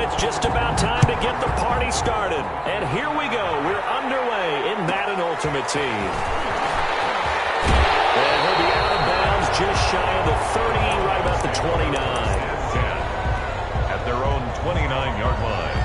It's just about time to get the party started. And here we go. We're underway in Madden Ultimate Team. And he'll be out of bounds just shy of the 30, right about the 29. At their own 29-yard line.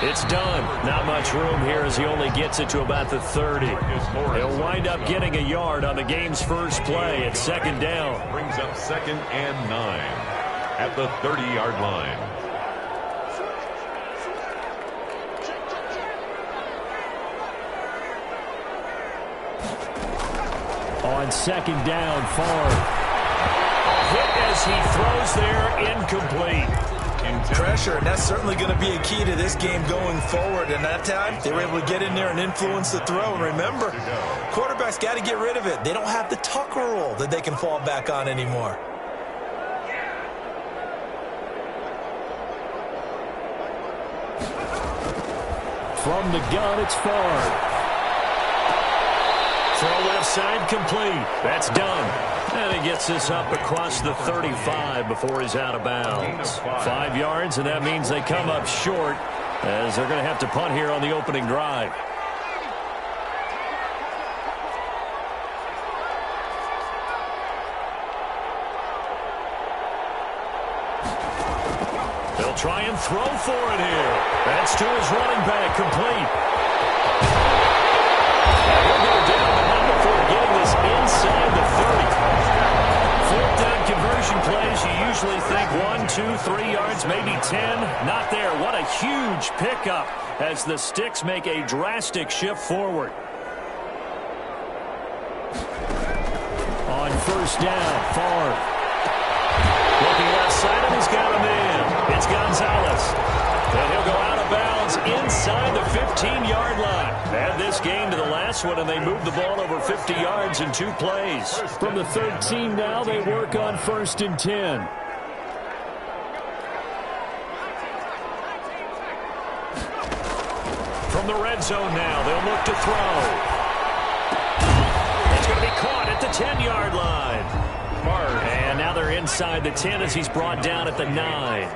It's done. Not much room here as he only gets it to about the 30. He'll wind up getting a yard on the game's first play at second down. Brings up 2nd and 9 at the 30-yard line. On second down, Favre. A hit as he throws there, incomplete. Pressure, and that's certainly going to be a key to this game going forward. And that time, they were able to get in there and influence the throw. And remember, quarterbacks got to get rid of it. They don't have the Tucker rule that they can fall back on anymore. From the gun, it's Favre. Throw left side complete. That's done. And he gets this up across the 35 before he's out of bounds. 5 yards, and that means they come up short as they're going to have to punt here on the opening drive. They'll try and throw for it here. That's to his running back, complete. He'll go down, but not before getting this inside the 30. Fourth down conversion plays, you usually think 1, 2, 3 yards, maybe 10. Not there. What a huge pickup as the Sticks make a drastic shift forward. On first down, Favre. Looking outside him, he's got a man. It's Gonzalez. And he'll go out of bounds inside the 15-yard line. Add this game to the last one, and they move the ball over 50 yards in 2 plays. From the 13 now, they work on 1st and 10. From the red zone now, they'll look to throw. It's going to be caught at the 10-yard line. And now they're inside the 10 as he's brought down at the 9.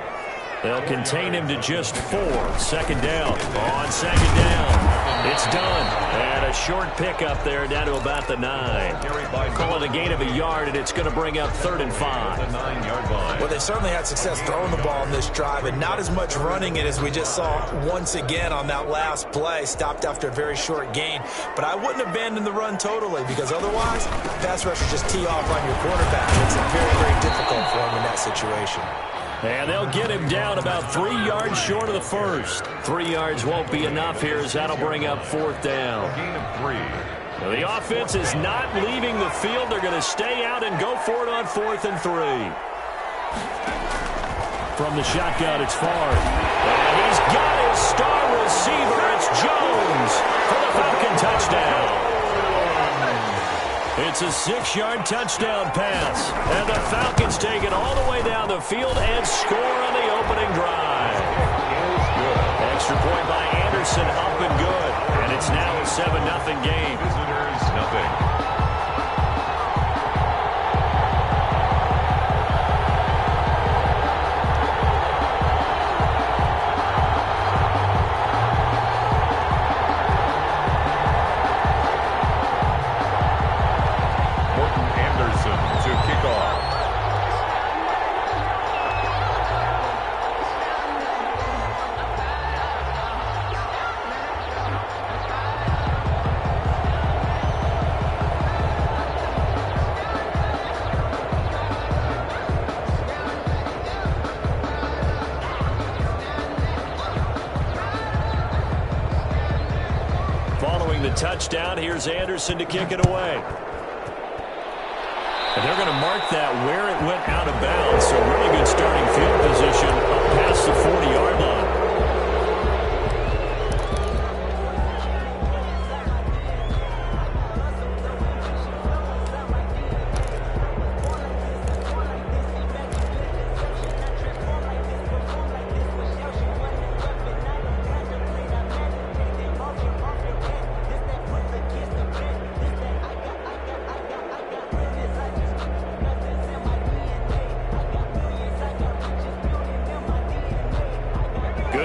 They'll contain him to just 4. Second down. On second down, it's done. And a short pickup there down to about the 9. Call it a gain of a yard, and it's going to bring up 3rd and 5. Well, they certainly had success throwing the ball on this drive, and not as much running it as we just saw once again on that last play. Stopped after a very short gain. But I wouldn't abandon the run totally, because otherwise, pass rushers just tee off on your quarterback. It's very, very difficult for him in that situation. And they'll get him down about 3 yards short of the first. 3 yards won't be enough here as that'll bring up 4th down. Gain of 3. Now the offense is not leaving the field. They're going to stay out and go for it on 4th and 3. From the shotgun, it's Favre. And he's got his star receiver. It's Jones for the Falcon touchdown. It's a 6-yard touchdown pass. And the Falcons take it all the way down the field and score on the opening drive. Extra point by Anderson, up and good. And it's now a 7-0 game. Visitors, nothing. Touchdown. Here's Anderson to kick it away. And they're going to mark that where it went out of bounds. So really good starting field position up past the 40-yard line.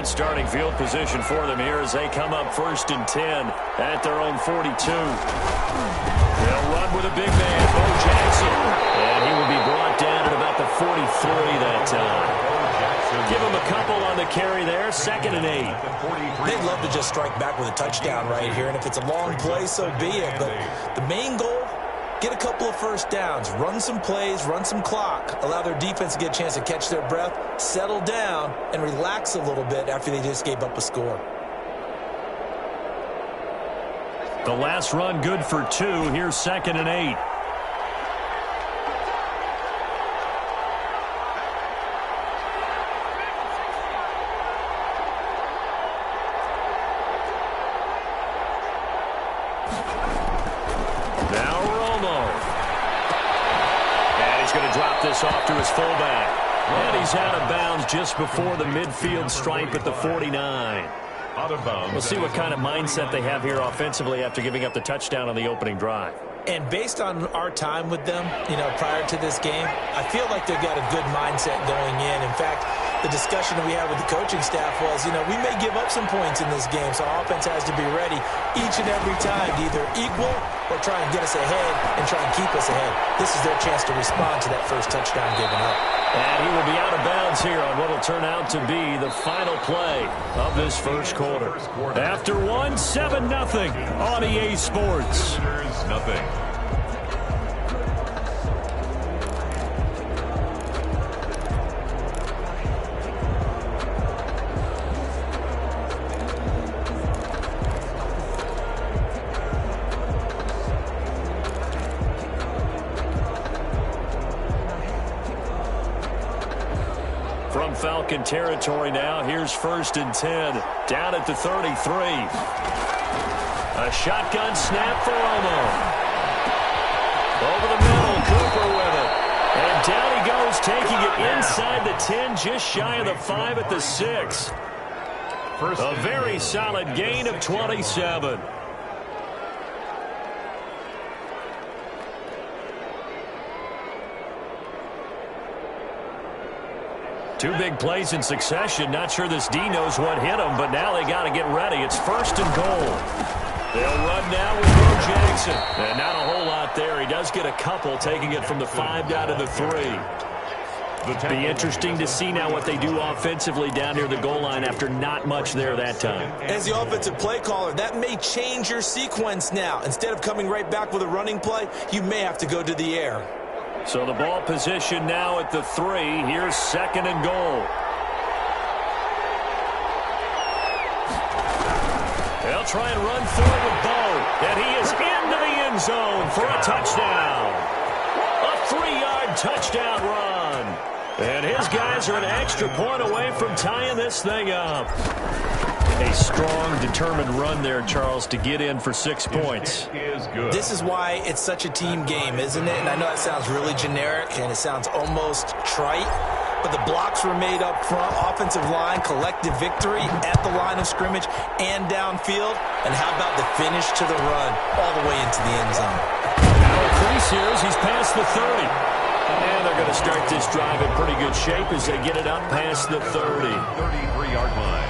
Good starting field position for them here as they come up 1st and 10 at their own 42. They'll run with a big man, Bo Jackson. And he will be brought down at about the 43 that time. Give him a couple on the carry there, 2nd and 8. They'd love to just strike back with a touchdown right here, and if it's a long play, so be it. But the main goal, get a couple of first downs, run some plays, run some clock, allow their defense to get a chance to catch their breath, settle down, and relax a little bit after they just gave up a score. The last run good for 2. Here's 2nd and 8. This off to his fullback. And he's out of bounds just before the midfield stripe at the 49. Out of bounds. We'll see what kind of mindset they have here offensively after giving up the touchdown on the opening drive. And based on our time with them, prior to this game, I feel like they've got a good mindset going in. In fact, the discussion that we had with the coaching staff was, we may give up some points in this game, so our offense has to be ready each and every time to either equal or try and get us ahead and try and keep us ahead. This is their chance to respond to that first touchdown given up. And he will be out of bounds here on what will turn out to be the final play of this first quarter. After 7-0 on EA Sports. Nothing. From Falcon territory now, here's 1st and 10, down at the 33. A shotgun snap for Romo. Over the middle, Cooper with it. And down he goes, taking it inside the 10, just shy of the 5 at the 6. A very solid gain of 27. Two big plays in succession. Not sure this D knows what hit him, but now they got to get ready. It's 1st and goal. They'll run now with Bo Jackson. And not a whole lot there. He does get a couple, taking it from the 5 down to the 3. Be interesting to see now what they do offensively down near the goal line after not much there that time. As the offensive play caller, that may change your sequence now. Instead of coming right back with a running play, you may have to go to the air. So the ball position now at the 3. Here's 2nd and goal. They'll try and run forward with Bo. And he is into the end zone for a touchdown. A 3-yard touchdown run. And his guys are an extra point away from tying this thing up. A strong, determined run there, Charles, to get in for 6 points. This is why it's such a team game, isn't it? And I know it sounds really generic and it sounds almost trite, but the blocks were made up front, offensive line, collective victory at the line of scrimmage and downfield. And how about the finish to the run all the way into the end zone? Now a crease here as he's past the 30. And they're going to start this drive in pretty good shape as they get it up past the 30. 33-yard line.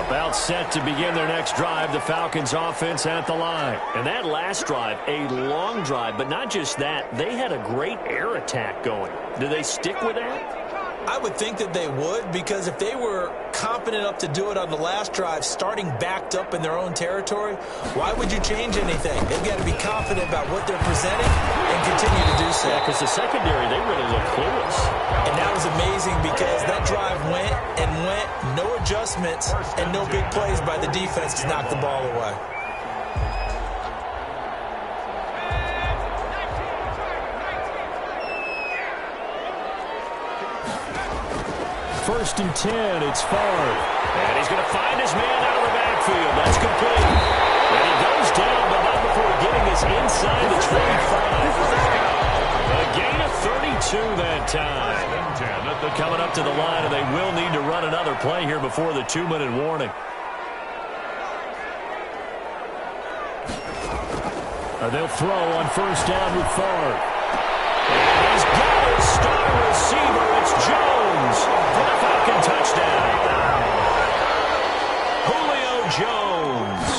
About set to begin their next drive, the Falcons offense at the line. And that last drive, a long drive, but not just that. They had a great air attack going. Do they stick with that? I would think that they would, because if they were confident enough to do it on the last drive, starting backed up in their own territory, why would you change anything? They've got to be confident about what they're presenting and continue to do so. Yeah, because the secondary, they really look clueless. And that was amazing because that drive went and went, no adjustments, and no big plays by the defense to knock the ball away. 1st and 10, it's Favre. And he's going to find his man out of the backfield. That's complete. And he goes down, but not before getting this inside the 25. A gain of 32 that time. Coming up to the line, and they will need to run another play here before the 2-minute warning. They'll throw on 1st down with Favre. And he's got his star receiver. It's Jones for the Falcon touchdown. Jones.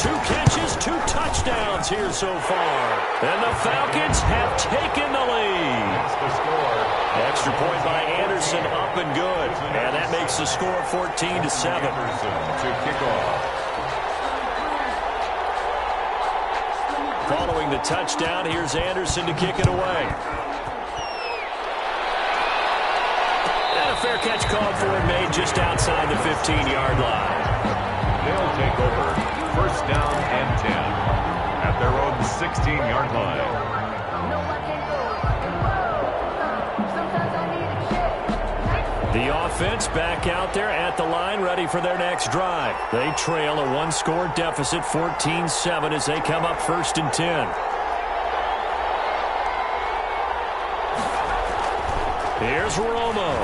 2 catches, 2 touchdowns here so far. And the Falcons have taken the lead. That's the score. Extra point by Anderson, up and good. And that makes the score 14-7. Anderson to kick off. Following the touchdown, here's Anderson to kick it away. And a fair catch called for and made just outside the 15-yard line. They'll take over. First down and 10 at their own 16-yard line. The offense back out there at the line, ready for their next drive. They trail a 1-score deficit, 14-7, as they come up 1st and 10. Here's Romo.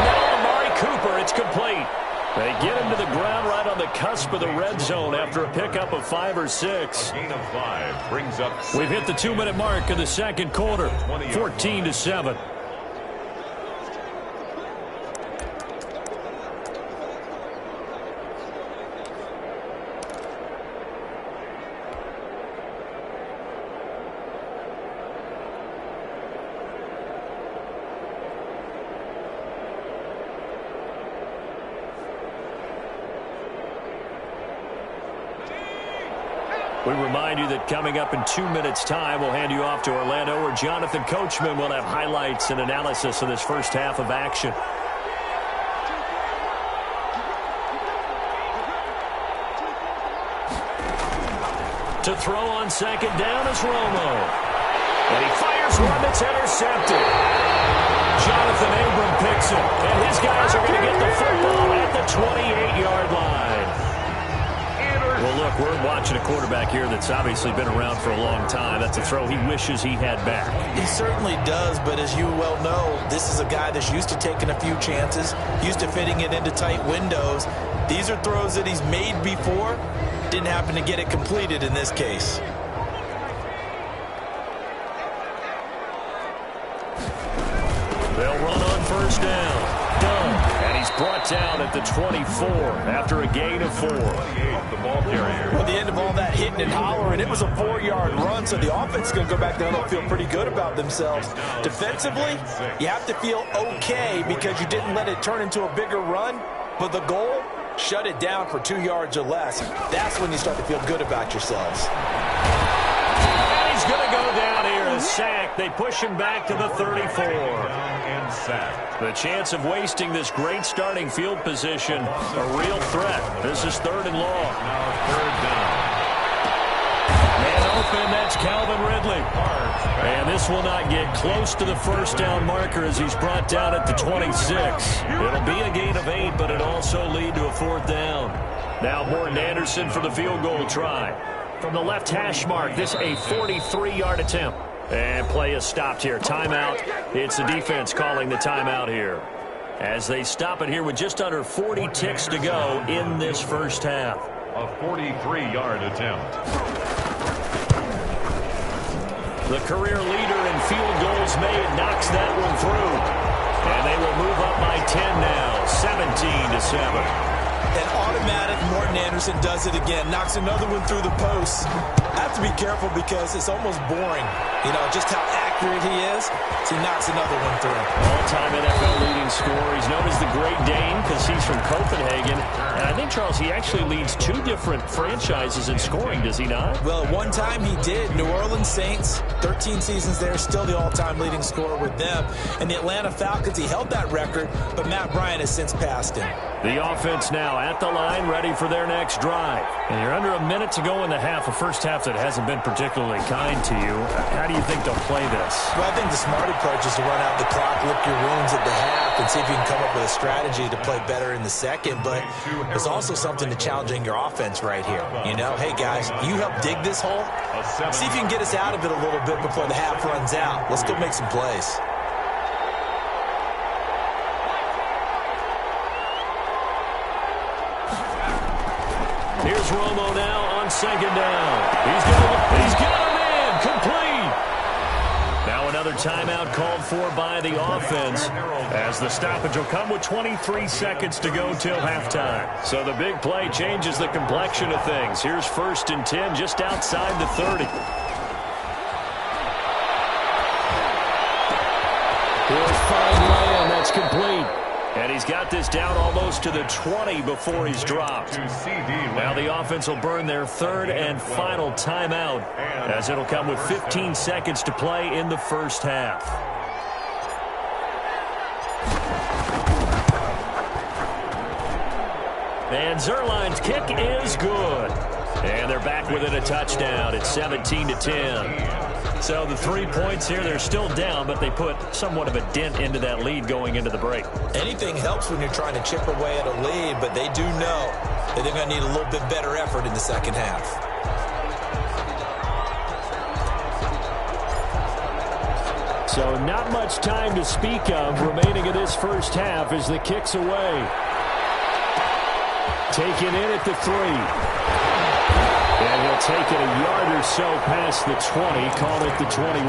Now Amari Cooper, it's complete. They get him to the ground right on the cusp of the red zone after a pickup of 5 or 6. A gain of 5 brings up. We've hit the 2-minute mark of the second quarter, 14-7. We remind you that coming up in 2 minutes' time, we'll hand you off to Orlando, where Jonathan Coachman will have highlights and analysis of this first half of action. To throw on second down is Romo. And he fires one that's intercepted. Jonathan Abram picks it, and his guys are going to get the football at the 28-yard line. Well, look, we're watching a quarterback here that's obviously been around for a long time. That's a throw he wishes he had back. He certainly does, but as you well know, this is a guy that's used to taking a few chances, used to fitting it into tight windows. These are throws that he's made before. Didn't happen to get it completed in this case. They'll run on first down. Done. And he's brought down at the 24 after a gain of 4. The ball carrier. Well, the end of all that hitting and hollering, it was a 4-yard run, so the offense is going to go back down and feel pretty good about themselves. Defensively, you have to feel okay because you didn't let it turn into a bigger run, but the goal, shut it down for 2 yards or less. That's when you start to feel good about yourselves. And he's going to go down here, a sack. They push him back to the 34. And sack. The chance of wasting this great starting field position, a real threat. This is 3rd and long. Now 3rd down. Man open, that's Calvin Ridley. And this will not get close to the first down marker as he's brought down at the 26. It'll be a gain of 8, but it also lead to a 4th down. Now Morton Anderson for the field goal try. From the left hash mark, this a 43-yard attempt. And play is stopped here. Timeout. It's the defense calling the timeout here, as they stop it here with just under 40 ticks to go in this first half. A 43-yard attempt. The career leader in field goals made knocks that one through. And they will move up by 10 now, 17-7. And automatic, Morton Anderson does it again. Knocks another one through the post. I have to be careful because it's almost boring. You know, just how accurate he is. So he knocks another one through. All-time NFL leading scorer. He's known as the Great Dane because he's from Copenhagen. And I think, Charles, he actually leads 2 different franchises in scoring, does he not? Well, at one time he did. New Orleans Saints, 13 seasons there, still the all-time leading scorer with them. And the Atlanta Falcons, he held that record, but Matt Bryant has since passed him. The offense now at the line, ready for their next drive. And you're under a minute to go in the half, a first half that hasn't been particularly kind to you. How do you think they'll play this? Well, I think the smart approach is to run out the clock, lick your wounds at the half, and see if you can come up with a strategy to play better in the second. But there's also something to challenging your offense right here. You know, hey, guys, you help dig this hole. See if you can get us out of it a little bit before the half runs out. Let's go make some plays. Here's Romo now on second down. He's got him in, complete. Now another timeout called for by the offense, as the stoppage will come with 23 seconds to go till halftime. So the big play changes the complexion of things. Here's 1st and 10 just outside the 30. Here's fine land. That's complete. And he's got this down almost to the 20 before he's dropped. Now the offense will burn their 3rd and final timeout, as it'll come with 15 seconds to play in the first half. And Zuerlein's kick is good. And they're back within a touchdown. It's 17-10. So the 3 points here, they're still down, but they put somewhat of a dent into that lead going into the break. Anything helps when you're trying to chip away at a lead, but they do know that they're going to need a little bit better effort in the second half. So not much time to speak of remaining in this first half as the kick's away. Taken in at the 3. And he'll take it a yard or so past the 20, call it the 21.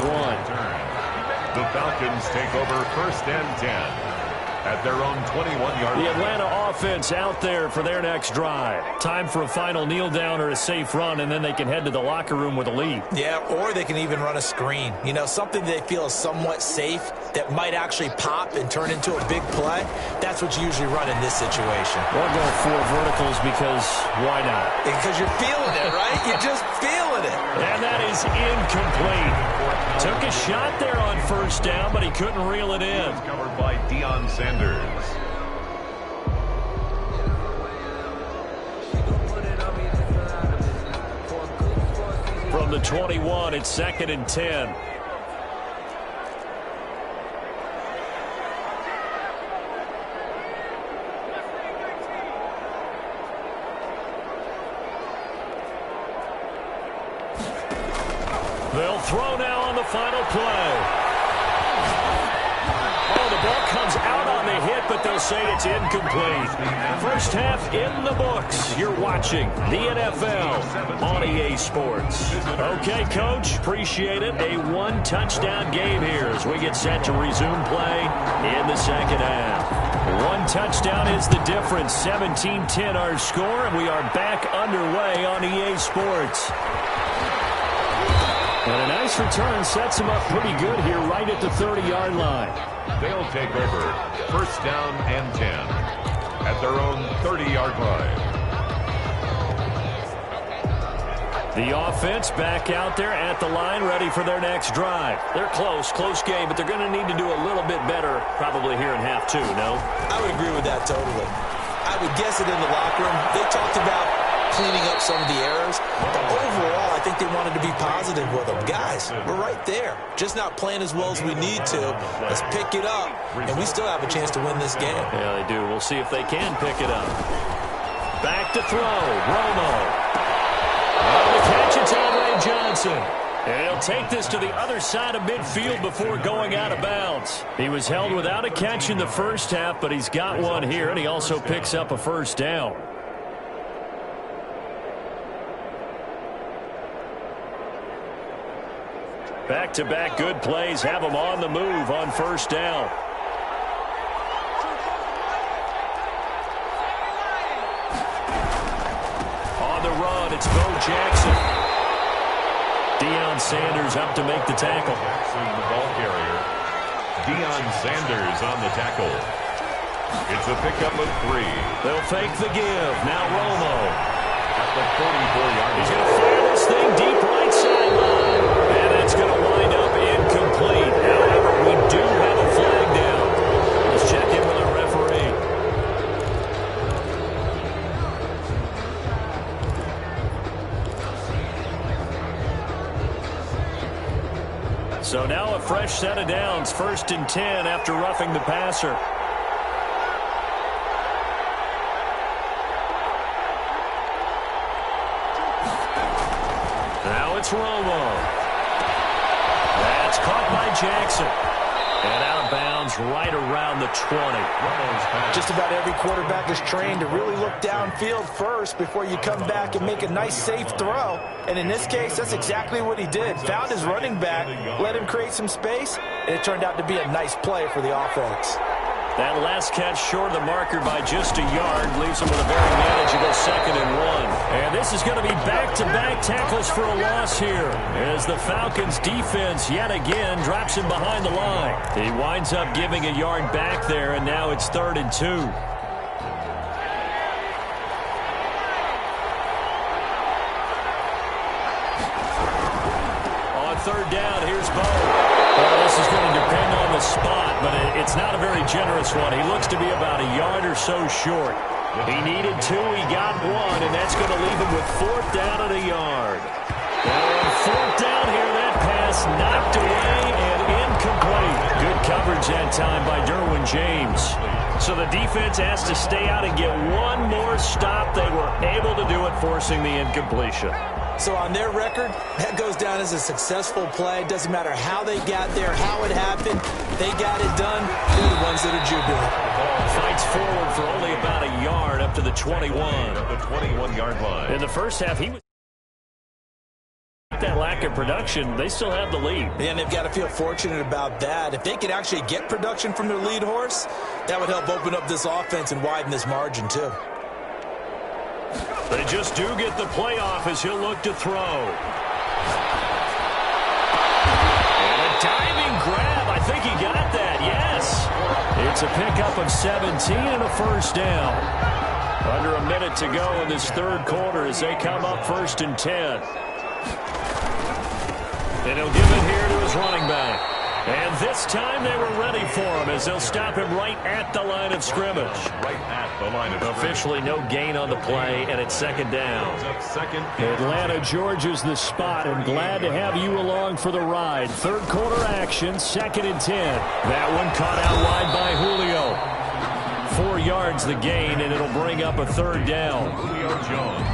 The Falcons take over 1st and 10 at their own 21-yard line. The Atlanta offense out there for their next drive. Time for a final kneel down or a safe run, and then they can head to the locker room with a lead. Yeah, or they can even run a screen. You know, something they feel is somewhat safe that might actually pop and turn into a big play. That's what you usually run in this situation. We'll go 4 verticals because why not? Because you're feeling it, right? You're just feeling it. And that is incomplete. Took a shot there on 1st down, but he couldn't reel it in. Covered by Deion Sanders. From the 21, it's 2nd and 10. They'll throw now on the final play. Oh, the ball comes out on the hit, but they'll say it's incomplete. First half in the books. You're watching the NFL on EA Sports. Okay, Coach, appreciate it. A 1-touchdown game here as we get set to resume play in the second half. 1 touchdown is the difference. 17-10 our score, and we are back underway on EA Sports. And a nice return sets him up pretty good here right at the 30-yard line. They'll take over 1st down and 10 at their own 30-yard line. The offense back out there at the line, ready for their next drive. They're close game, but they're going to need to do a little bit better probably here in half 2, no? I would agree with that totally. I would guess it in the locker room. They talked about cleaning up some of the errors, but overall, I think they wanted to be positive with them. Guys, we're right there. Just not playing as well as we need to. Let's pick it up, and we still have a chance to win this game. Yeah, they do. We'll see if they can pick it up. Back to throw. Romo. On the catch, it's Andre Johnson. And he'll take this to the other side of midfield before going out of bounds. He was held without a catch in the first half, but he's got one here, and he also picks up a 1st down. Back-to-back good plays have him on the move on 1st down. On the run, it's Bo Jackson. Deion Sanders up to make the tackle. Jackson, the ball carrier. Deion Sanders on the tackle. It's a pickup of 3. They'll fake the give. Now Romo. At the 44-yard line. He's going to fire this thing deep right sideline. And it's going to wind up incomplete. However, we do have a flag down. Let's check in with our referee. So now a fresh set of downs. 1st and 10 after roughing the passer. Now it's Romo. That's caught by Jackson. And out of bounds right around the 20. Just about every quarterback is trained to really look downfield first before you come back and make a nice, safe throw. And in this case, that's exactly what he did. Found his running back, let him create some space, and it turned out to be a nice play for the offense. That last catch short of the marker by just a yard leaves him with a very manageable 2nd and 1. And this is going to be back-to-back tackles for a loss here as the Falcons defense yet again drops him behind the line. He winds up giving a yard back there, and now it's 3rd and 2. On 3rd down, here's Bo. This is going to depend on the spot, but it's not a very generous one. He looks to be about a yard or so short. He needed 2, he got 1, and that's going to leave him with 4th down and a yard. And 4th down here, that pass knocked away and incomplete. Good coverage that time by Derwin James. So the defense has to stay out and get one more stop. They were able to do it, forcing the incompletion. So on their record, that goes down as a successful play. It doesn't matter how they got there, how it happened. They got it done. They're the ones that are jubilant. Fights forward for only about a yard up to the 21. The 21-yard line. In the first half, he was that lack of production. They still have the lead. And they've got to feel fortunate about that. If they could actually get production from their lead horse, that would help open up this offense and widen this margin too. They just do get the playoff as he'll look to throw. And a diving grab. I think he got that, yes. It's a pickup of 17 and a 1st down. Under a minute to go in this 3rd quarter as they come up 1st and 10. And he'll give it here to his running back. And this time they were ready for him as they'll stop him right at the line of scrimmage. Right at the line of scrimmage. Officially no gain on the play, and it's 2nd down. Atlanta, Georgia's the spot, and glad to have you along for the ride. 3rd quarter action, 2nd and 10. That one caught out wide by Julio. 4 yards the gain, and it'll bring up a 3rd down. Julio Jones.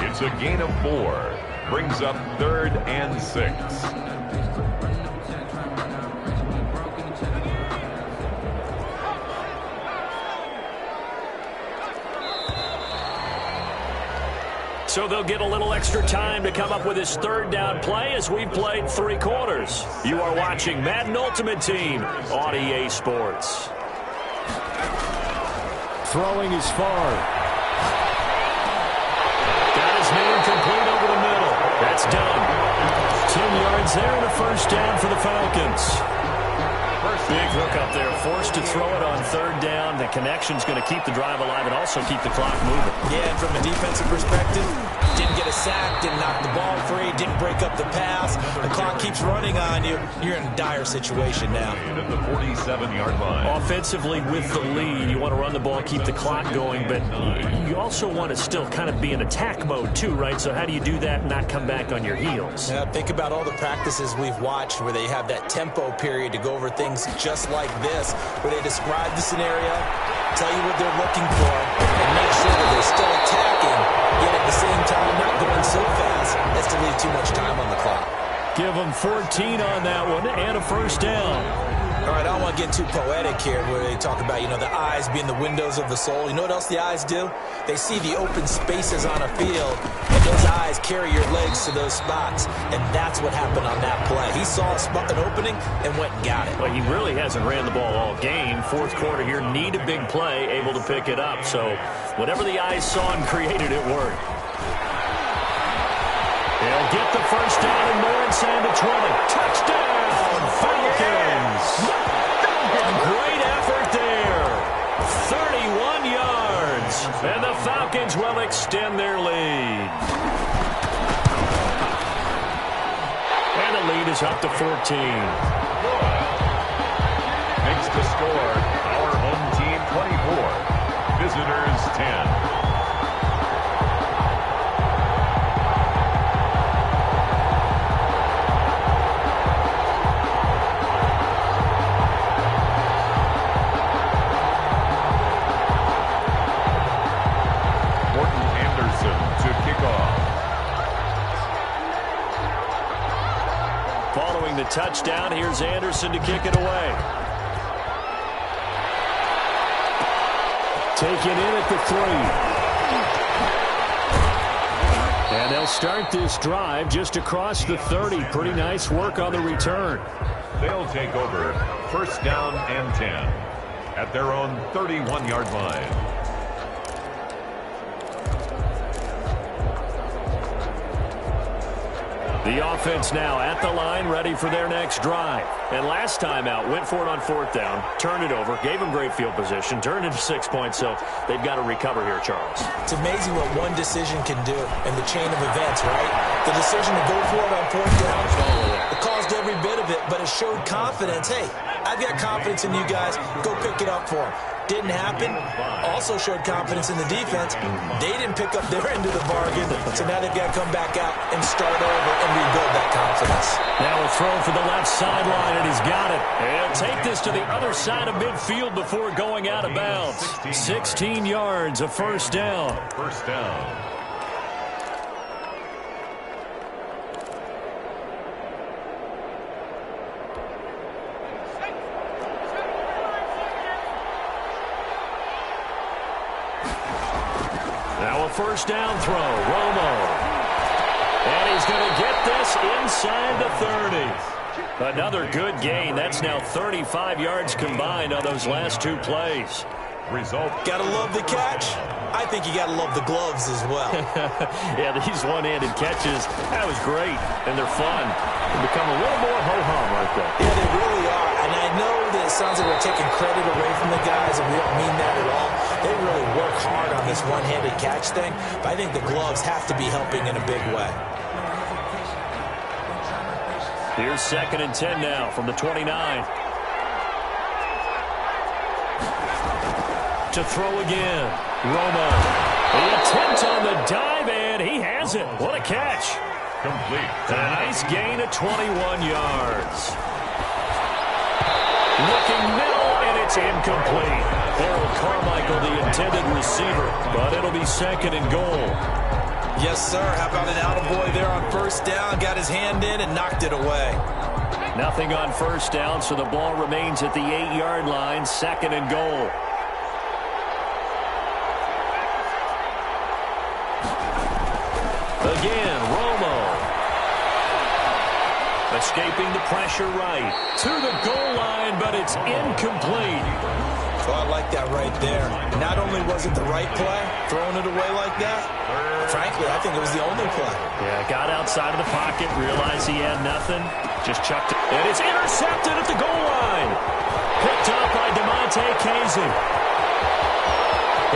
It's a gain of 4. Brings up 3rd and 6. So they'll get a little extra time to come up with his 3rd down play as we played 3 quarters. You are watching Madden Ultimate Team on EA Sports. Throwing is far. Got his man complete over the middle. That's done. 10 yards there and a 1st down for the Falcons. Big hook up there, forced to throw it on 3rd down. The connection's going to keep the drive alive and also keep the clock moving. Yeah, and from a defensive perspective, didn't get a sack, didn't knock the ball free, didn't break up the pass. The clock keeps running on you. You're in a dire situation now. At the 47-yard line. Offensively with the lead, you want to run the ball, keep the clock going, but you also want to still kind of be in attack mode too, right? So how do you do that and not come back on your heels? Yeah, think about all the practices we've watched where they have that tempo period to go over things just like this, where they describe the scenario, tell you what they're looking for, and make sure that they're still attacking, yet at the same time not going so fast as to leave too much time on the clock. Give them 14 on that one and a 1st down. All right, I don't want to get too poetic here where they talk about, the eyes being the windows of the soul. You know what else the eyes do? They see the open spaces on a field, and those eyes carry your legs to those spots, and that's what happened on that play. He saw an opening and went and got it. Well, he really hasn't ran the ball all game. 4th quarter here, need a big play, able to pick it up. So whatever the eyes saw and created, it worked. They'll get the 1st down and more inside the 20. Touchdown, Falcons! Great effort there. 31 yards. And the Falcons will extend their lead. And the lead is up to 14. Makes the score our home team 24. Visitors 10. Following the touchdown, here's Anderson to kick it away. Taken in at the 3. And they'll start this drive just across the 30. Pretty nice work on the return. They'll take over first down and 10 at their own 31-yard line. The offense now at the line, ready for their next drive. And last time out, went for it on 4th down, turned it over, gave them great field position, turned into 6 points, so they've got to recover here, Charles. It's amazing what one decision can do in the chain of events, right? The decision to go for it on 4th down, it caused every bit of it, but it showed confidence. Hey, I've got confidence in you guys. Go pick it up for them. Didn't happen. Also showed confidence in the defense. They didn't pick up their end of the bargain, so now they've got to come back out and start over and rebuild that confidence. Now a throw for the left sideline, and he's got it. And take this to the other side of midfield before going out of bounds. 16 yards, a first down. First down. Now a first down throw, Romo. And he's going to get this inside the 30. Another good gain. That's now 35 yards combined on those last 2 plays. Result. Gotta love the catch. I think you gotta love the gloves as well. Yeah, these one-handed catches, that was great, and they're fun. They become a little more ho-hum right there. Yeah, they really are. And I know that it sounds like we're taking credit away from the guys, and we don't mean that at all. They really work hard on this one-handed catch thing, but I think the gloves have to be helping in a big way. Here's 2nd and 10 now from the 29. To throw again, Romo. The attempt on the dive, and he has it. What a catch. Complete. A nice gain of 21 yards. Looking middle, and it's incomplete. Harold Carmichael, the intended receiver, but it'll be 2nd and goal. Yes, sir. How about an attaboy there on first down? Got his hand in and knocked it away. Nothing on first down, so the ball remains at the 8-yard line, 2nd and goal. Again, Romo. Escaping the pressure right. To the goal line, but it's incomplete. So I like that right there. Not only was it the right play, throwing it away like that, frankly, I think it was the only play. Yeah, got outside of the pocket, realized he had nothing, just chucked it. And it's intercepted at the goal line. Picked up by DeMonte Casey.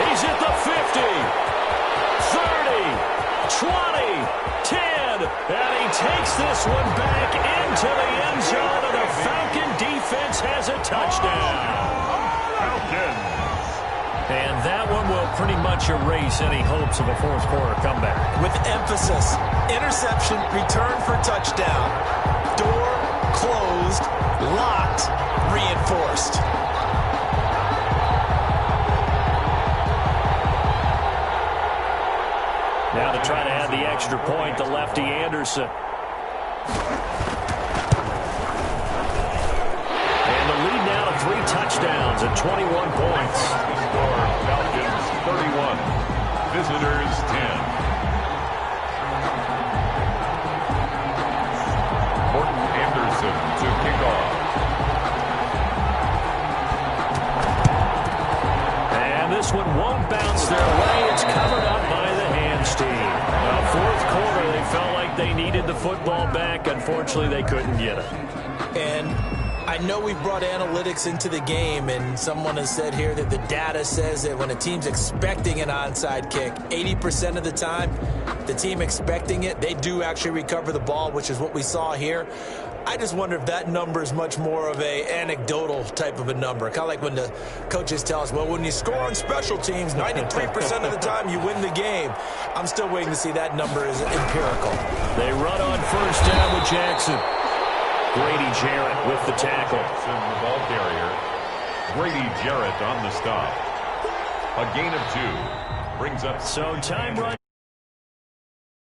He's at the 50, 30, 20, 10, and he takes this one back into the end zone, and the Falcon defense has a touchdown. Falcons. And that one will pretty much erase any hopes of a fourth-quarter comeback. With emphasis, interception, return for touchdown. Door closed, locked, reinforced. Now to try to add the extra point, the lefty Anderson. And the lead now to 3 touchdowns and 21 points. Score Falcons 31, visitors 10. Morton Anderson to kick off. And this one won't bounce their way. It's covered up by the hands team. Fourth quarter, they felt like they needed the football back. Unfortunately, they couldn't get it. And I know we've brought analytics into the game, and someone has said here that the data says that when a team's expecting an onside kick, 80% of the time, the team expecting it, they do actually recover the ball, which is what we saw here. I just wonder if that number is much more of a anecdotal type of a number. Kind of like when the coaches tell us, well, when you score on special teams, 93% of the time you win the game. I'm still waiting to see that number is empirical. They run on first down with Jackson. Grady Jarrett with the tackle. The ball carrier. Grady Jarrett on the stop. A gain of 2. Brings up. So time runs